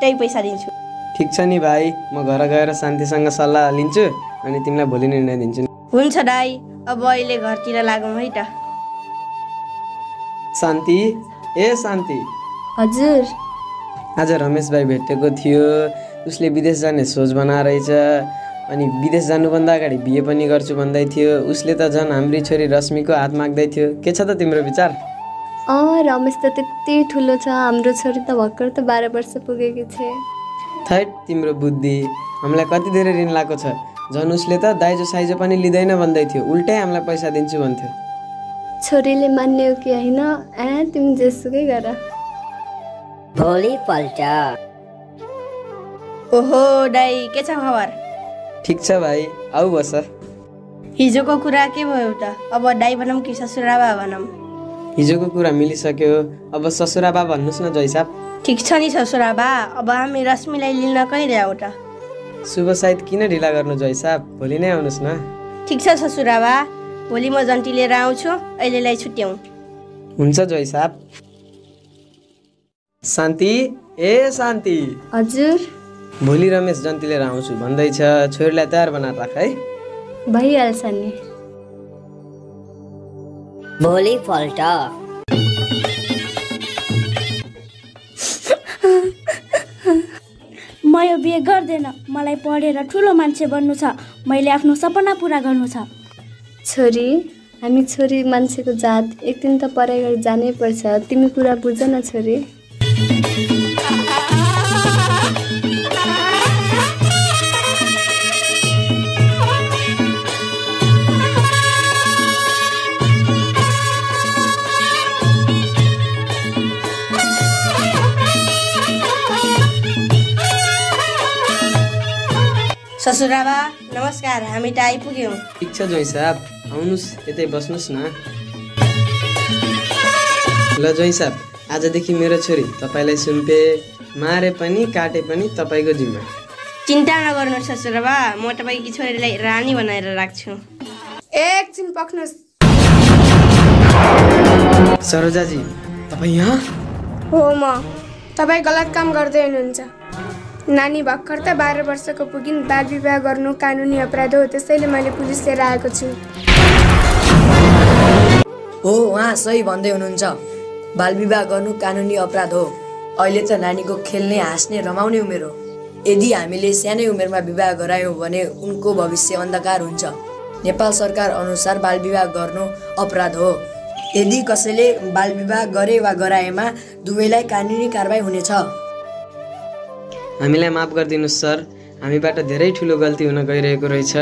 छिट्टै पैसा दिन्छु। ठीक छ नि भाइ, म घर गएर शान्तिसँग सल्लाह लिन्छु अनि तिमीलाई भोलि निर्णय दिन्छु। हुन्छ दाइ, अब अहिले घरतिर लागौँ है त। शान्ति, ए शान्ति। हजुर। आज रमेश भाइ भेटेको थियो, उसले विदेश जाने सोच बनाएर रहेछ अनि विदेश जानुभन्दा अगाडि बिहे पनि गर्छु भन्दै थियो। उसले त झन् हाम्री छोरी रश्मिको हात माग्दै थियो। के छ त तिम्रो विचार? रमेश त त्यति ठुलो छ, हाम्रो छोरी त भर्खर त 12 वर्ष पुगेकी छ। थैट तिम्रो बुद्धि, हामीलाई कति धेरै ऋण लागेको छ। झन् उसले त दाइजो साइजो पनि लिँदैन भन्दै थियो, उल्टै हामीलाई पैसा दिन्छु भन्थ्यो। छोरीले मान्ने हो कि होइन? तिमी जेसुकै गर। भोलिपल्ट। ओहो दाइ, के छ खबर? ठीक छ भाइ, आऊ बस। हिजोको कुरा के भयो त? अब दाइ भनौँ कि ससुराबा भनौँ? हिजोको कुरा मिलिसक्यो, अब ससुराबा भन्नुहोस् न जय साहब। ठिक छ नि ससुराबा, अब हामी रश्मिलाई लिन कहीँ ल्याऊ त? शुभ सायद किन ढिला गर्नु जय साहब, भोलि नै आउनुहोस् न। ठिक छ ससुराबा, भोलि म जन्ती लिएर आउँछु, अहिलेलाई छुट्याउँ। हुन्छ जय साहब। शान्ति, ए शान्ति। हजुर। भोलि रमेश जन्ती लिएर आउँछु भन्दैछ, छोरीलाई तयार बनाएर राख है। भइहाल्छ नि। भोलिपल्ट। म यो बिहे गर्दैन, मलाई पढेर ठुलो मान्छे बन्नु छ, मैले आफ्नो सपना पुरा गर्नु छ। छोरी, हामी छोरी मान्छेको जात, एक दिन त पढाइ गरी जानै पर्छ, तिमी कुरा बुझ न छोरी। ससुराबा नमस्कार, हामी त आइपुग्यौँ। ठिक छ जय साहब, आउनुहोस् यतै बस्नुहोस् न। ल जय साहब, आजदेखि मेरो छोरी तपाईँलाई सुम्पे, मारे पनि काटे पनि तपाईँको जिम्मा। चिन्ता नगर्नुहोस् ससुराबा, म तपाईँकी छोरीलाई रानी बनाएर राख्छु। एकछिन पक्नुहोस्। सरोजाजी, तपाईँ यहाँ? हो म। तपाईँ गलत काम गर्दै हुनुहुन्छ। नानी भर्खर त 12 वर्षको पुगिन्, बाल विवाह गर्नु कानुनी अपराध हो, त्यसैले मैले पुलिस लिएर आएको छु। हो, उहाँ सही भन्दै हुनुहुन्छ। बाल विवाह गर्नु कानुनी अपराध हो। अहिले त नानीको खेल्ने, हाँस्ने, रमाउने उमेर हो। यदि हामीले सानै उमेरमा विवाह गरायौँ भने उनको भविष्य अन्धकार हुन्छ। नेपाल सरकार अनुसार बाल विवाह गर्नु अपराध हो। यदि कसैले बाल विवाह गरे वा गराएमा दुवैलाई कानुनी कारबाही हुनेछ। हामीलाई माफ गरिदिनुहोस् सर, हामीबाट धेरै ठुलो गल्ती हुन गइरहेको रहेछ।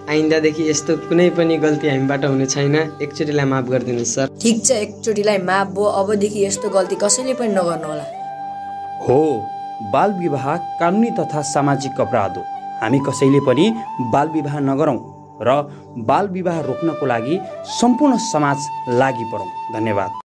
आइन्दादेखि यस्तो कुनै पनि गल्ती हामीबाट हुने छैन, एकचोटिलाई माफ गरिदिनुहोस् सर। ठिक छ, एकचोटिलाई माफ भयो, अबदेखि यस्तो गल्ती कसैले पनि नगर्नु होला। हो, बाल विवाह कानुनी तथा सामाजिक अपराध हो। हामी कसैले पनि बाल विवाह नगरौँ र बाल विवाह रोक्नको लागि सम्पूर्ण समाज लागि परौँ। धन्यवाद।